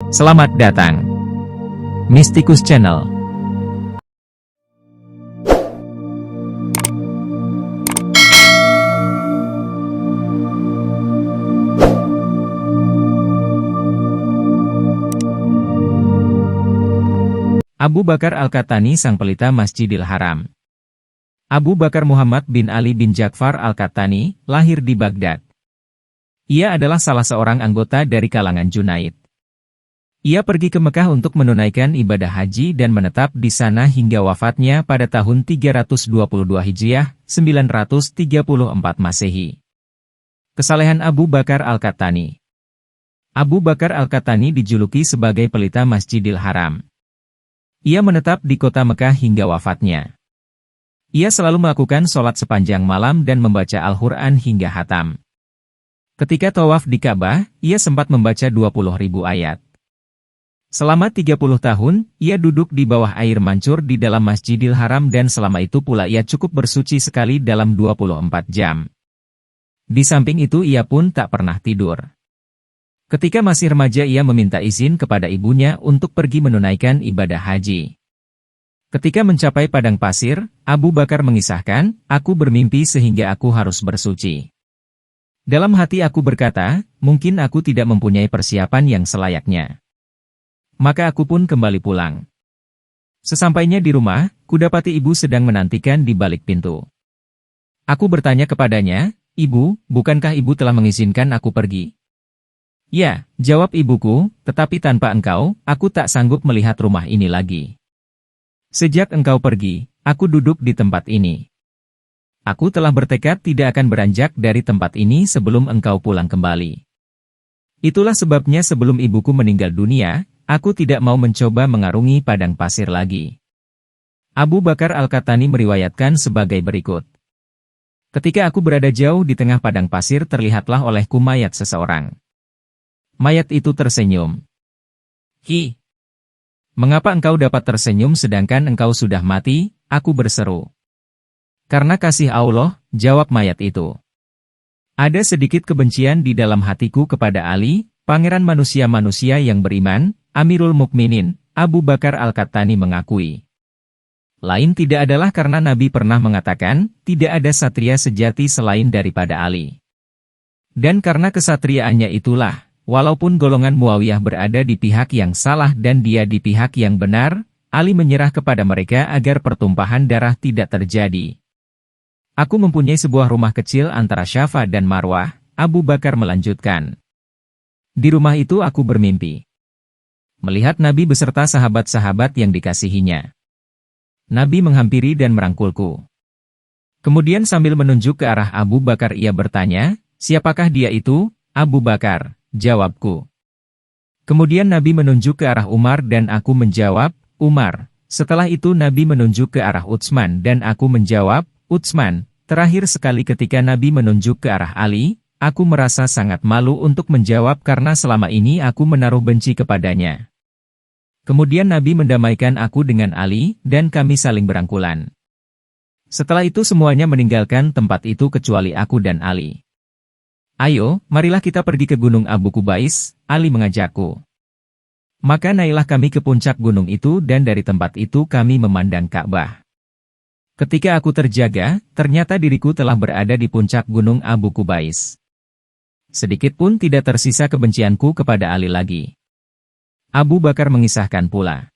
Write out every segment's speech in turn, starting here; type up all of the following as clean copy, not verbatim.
Selamat datang, Mystikus Channel. Abu Bakar Al-Qahtani, sang pelita Masjidil Haram. Abu Bakar Muhammad bin Ali bin Ja'far Al-Qahtani, lahir di Baghdad. Ia adalah salah seorang anggota dari kalangan Junaid. Ia pergi ke Mekah untuk menunaikan ibadah haji dan menetap di sana hingga wafatnya pada tahun 322 Hijriah, 934 Masehi. Kesalehan Abu Bakar Al-Qahtani. Abu Bakar Al-Qahtani dijuluki sebagai pelita Masjidil Haram. Ia menetap di kota Mekah hingga wafatnya. Ia selalu melakukan sholat sepanjang malam dan membaca Al-Quran hingga hatam. Ketika tawaf di Ka'bah, ia sempat membaca 20.000 ayat. Selama 30 tahun, ia duduk di bawah air mancur di dalam Masjidil Haram dan selama itu pula ia cukup bersuci sekali dalam 24 jam. Di samping itu ia pun tak pernah tidur. Ketika masih remaja ia meminta izin kepada ibunya untuk pergi menunaikan ibadah haji. Ketika mencapai padang pasir, Abu Bakar mengisahkan, "Aku bermimpi sehingga aku harus bersuci. Dalam hati aku berkata, mungkin aku tidak mempunyai persiapan yang selayaknya. Maka aku pun kembali pulang. Sesampainya di rumah, kudapati ibu sedang menantikan di balik pintu. Aku bertanya kepadanya, 'Ibu, bukankah ibu telah mengizinkan aku pergi?' 'Ya,' jawab ibuku, 'tetapi tanpa engkau, aku tak sanggup melihat rumah ini lagi. Sejak engkau pergi, aku duduk di tempat ini. Aku telah bertekad tidak akan beranjak dari tempat ini sebelum engkau pulang kembali. Itulah sebabnya sebelum ibuku meninggal dunia, aku tidak mau mencoba mengarungi padang pasir lagi.'" Abu Bakar Al-Qahtani meriwayatkan sebagai berikut. "Ketika aku berada jauh di tengah padang pasir terlihatlah olehku mayat seseorang. Mayat itu tersenyum. 'Hi! Mengapa engkau dapat tersenyum sedangkan engkau sudah mati?' aku berseru. 'Karena kasih Allah,' jawab mayat itu. Ada sedikit kebencian di dalam hatiku kepada Ali, pangeran manusia-manusia yang beriman, Amirul Mukminin," Abu Bakar Al-Qahtani mengakui. Lain tidak adalah karena Nabi pernah mengatakan, tidak ada satria sejati selain daripada Ali. Dan karena kesatriaannya itulah, walaupun golongan Muawiyah berada di pihak yang salah dan dia di pihak yang benar, Ali menyerah kepada mereka agar pertumpahan darah tidak terjadi. "Aku mempunyai sebuah rumah kecil antara Syafa dan Marwah," Abu Bakar melanjutkan. "Di rumah itu aku bermimpi melihat Nabi beserta sahabat-sahabat yang dikasihinya. Nabi menghampiri dan merangkulku. Kemudian sambil menunjuk ke arah Abu Bakar ia bertanya, 'Siapakah dia itu, Abu Bakar?' Jawabku. Kemudian Nabi menunjuk ke arah Umar dan aku menjawab, 'Umar.' Setelah itu Nabi menunjuk ke arah Utsman dan aku menjawab, 'Utsman.' Terakhir sekali ketika Nabi menunjuk ke arah Ali, aku merasa sangat malu untuk menjawab karena selama ini aku menaruh benci kepadanya. Kemudian Nabi mendamaikan aku dengan Ali, dan kami saling berangkulan. Setelah itu semuanya meninggalkan tempat itu kecuali aku dan Ali. 'Ayo, marilah kita pergi ke Gunung Abu Kubais,' Ali mengajakku. Maka naiklah kami ke puncak gunung itu dan dari tempat itu kami memandang Ka'bah. Ketika aku terjaga, ternyata diriku telah berada di puncak Gunung Abu Kubais. Sedikit pun tidak tersisa kebencianku kepada Ali lagi." Abu Bakar mengisahkan pula.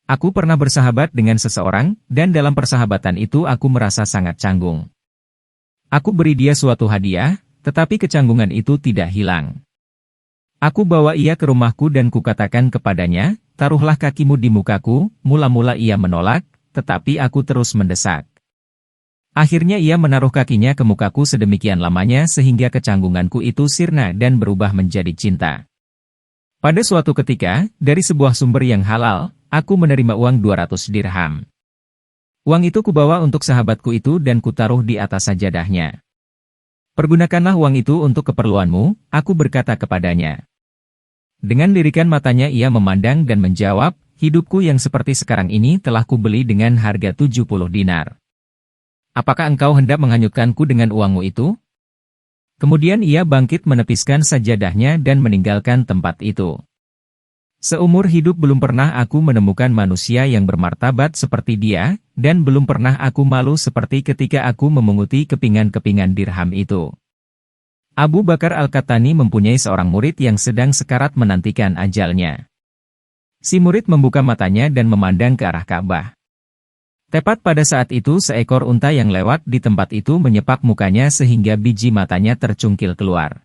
"Aku pernah bersahabat dengan seseorang, dan dalam persahabatan itu aku merasa sangat canggung. Aku beri dia suatu hadiah, tetapi kecanggungan itu tidak hilang. Aku bawa ia ke rumahku dan kukatakan kepadanya, 'Taruhlah kakimu di mukaku.' Mula-mula ia menolak, tetapi aku terus mendesak. Akhirnya ia menaruh kakinya ke mukaku sedemikian lamanya sehingga kecanggunganku itu sirna dan berubah menjadi cinta. Pada suatu ketika, dari sebuah sumber yang halal, aku menerima uang 200 dirham. Uang itu kubawa untuk sahabatku itu dan kutaruh di atas sajadahnya. 'Pergunakanlah uang itu untuk keperluanmu,' aku berkata kepadanya. Dengan lirikan matanya ia memandang dan menjawab, 'Hidupku yang seperti sekarang ini telah kubeli dengan harga 70 dinar. Apakah engkau hendak menghanyutkanku dengan uangmu itu?' Kemudian ia bangkit menepiskan sajadahnya dan meninggalkan tempat itu. Seumur hidup belum pernah aku menemukan manusia yang bermartabat seperti dia, dan belum pernah aku malu seperti ketika aku memunguti kepingan-kepingan dirham itu. Abu Bakar Al-Qahtani mempunyai seorang murid yang sedang sekarat menantikan ajalnya. Si murid membuka matanya dan memandang ke arah Ka'bah. Tepat pada saat itu seekor unta yang lewat di tempat itu menyepak mukanya sehingga biji matanya tercungkil keluar.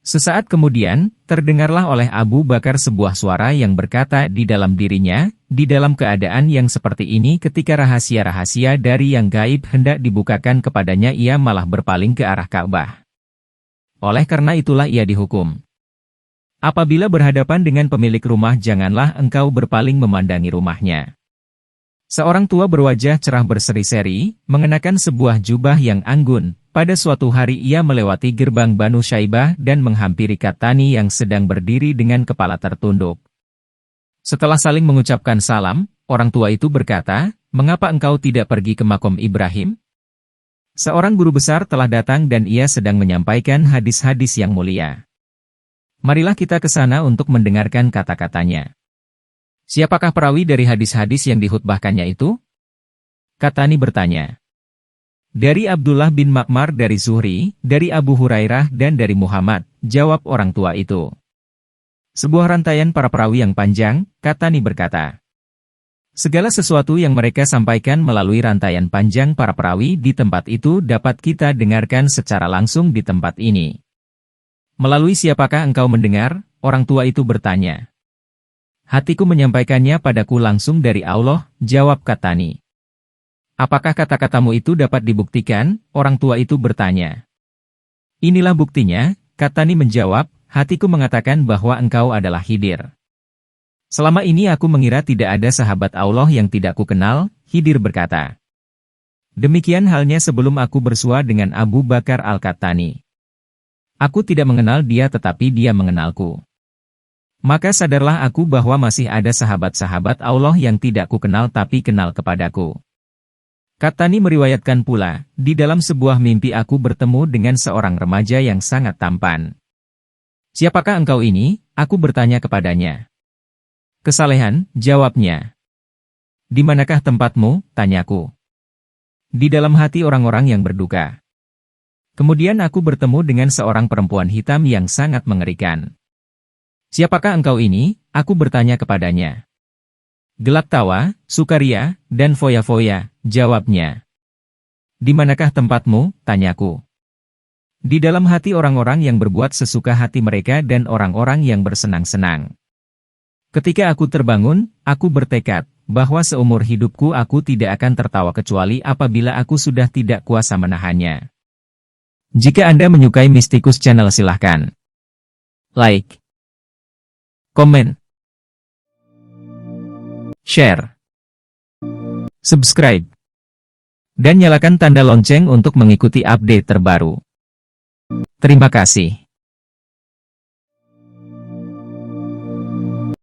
Sesaat kemudian, terdengarlah oleh Abu Bakar sebuah suara yang berkata di dalam dirinya, di dalam keadaan yang seperti ini ketika rahasia-rahasia dari yang gaib hendak dibukakan kepadanya ia malah berpaling ke arah Ka'bah. Oleh karena itulah ia dihukum. Apabila berhadapan dengan pemilik rumah janganlah engkau berpaling memandangi rumahnya. Seorang tua berwajah cerah berseri-seri, mengenakan sebuah jubah yang anggun. Pada suatu hari ia melewati gerbang Banu Syaibah dan menghampiri Qahtani yang sedang berdiri dengan kepala tertunduk. Setelah saling mengucapkan salam, orang tua itu berkata, "Mengapa engkau tidak pergi ke makom Ibrahim?" Seorang guru besar telah datang dan ia sedang menyampaikan hadis-hadis yang mulia. Marilah kita ke sana untuk mendengarkan kata-katanya. Siapakah perawi dari hadis-hadis yang dihutbahkannya itu? Qahtani bertanya. Dari Abdullah bin Ma'mar dari Zuhri, dari Abu Hurairah dan dari Muhammad, jawab orang tua itu. Sebuah rantaian para perawi yang panjang, Qahtani berkata. Segala sesuatu yang mereka sampaikan melalui rantaian panjang para perawi di tempat itu dapat kita dengarkan secara langsung di tempat ini. Melalui siapakah engkau mendengar? Orang tua itu bertanya. Hatiku menyampaikannya padaku langsung dari Allah, jawab Qahtani. Apakah kata-katamu itu dapat dibuktikan? Orang tua itu bertanya. Inilah buktinya, Qahtani menjawab, hatiku mengatakan bahwa engkau adalah Khidir. Selama ini aku mengira tidak ada sahabat Allah yang tidak kukenal, Khidir berkata. Demikian halnya sebelum aku bersua dengan Abu Bakar Al-Qahtani. Aku tidak mengenal dia tetapi dia mengenalku. Maka sadarlah aku bahwa masih ada sahabat-sahabat Allah yang tidak kukenal tapi kenal kepadaku. Qahtani meriwayatkan pula, di dalam sebuah mimpi aku bertemu dengan seorang remaja yang sangat tampan. Siapakah engkau ini? Aku bertanya kepadanya. Kesalehan, jawabnya. Di manakah tempatmu? Tanyaku. Di dalam hati orang-orang yang berduka. Kemudian aku bertemu dengan seorang perempuan hitam yang sangat mengerikan. Siapakah engkau ini? Aku bertanya kepadanya. Gelak tawa, sukaria, dan foya-foya, jawabnya. Di manakah tempatmu? Tanyaku. Di dalam hati orang-orang yang berbuat sesuka hati mereka dan orang-orang yang bersenang-senang. Ketika aku terbangun, aku bertekad, bahwa seumur hidupku aku tidak akan tertawa kecuali apabila aku sudah tidak kuasa menahannya. Jika Anda menyukai Mistikus Channel silahkan like, komen, share, subscribe, dan nyalakan tanda lonceng untuk mengikuti update terbaru. Terima kasih.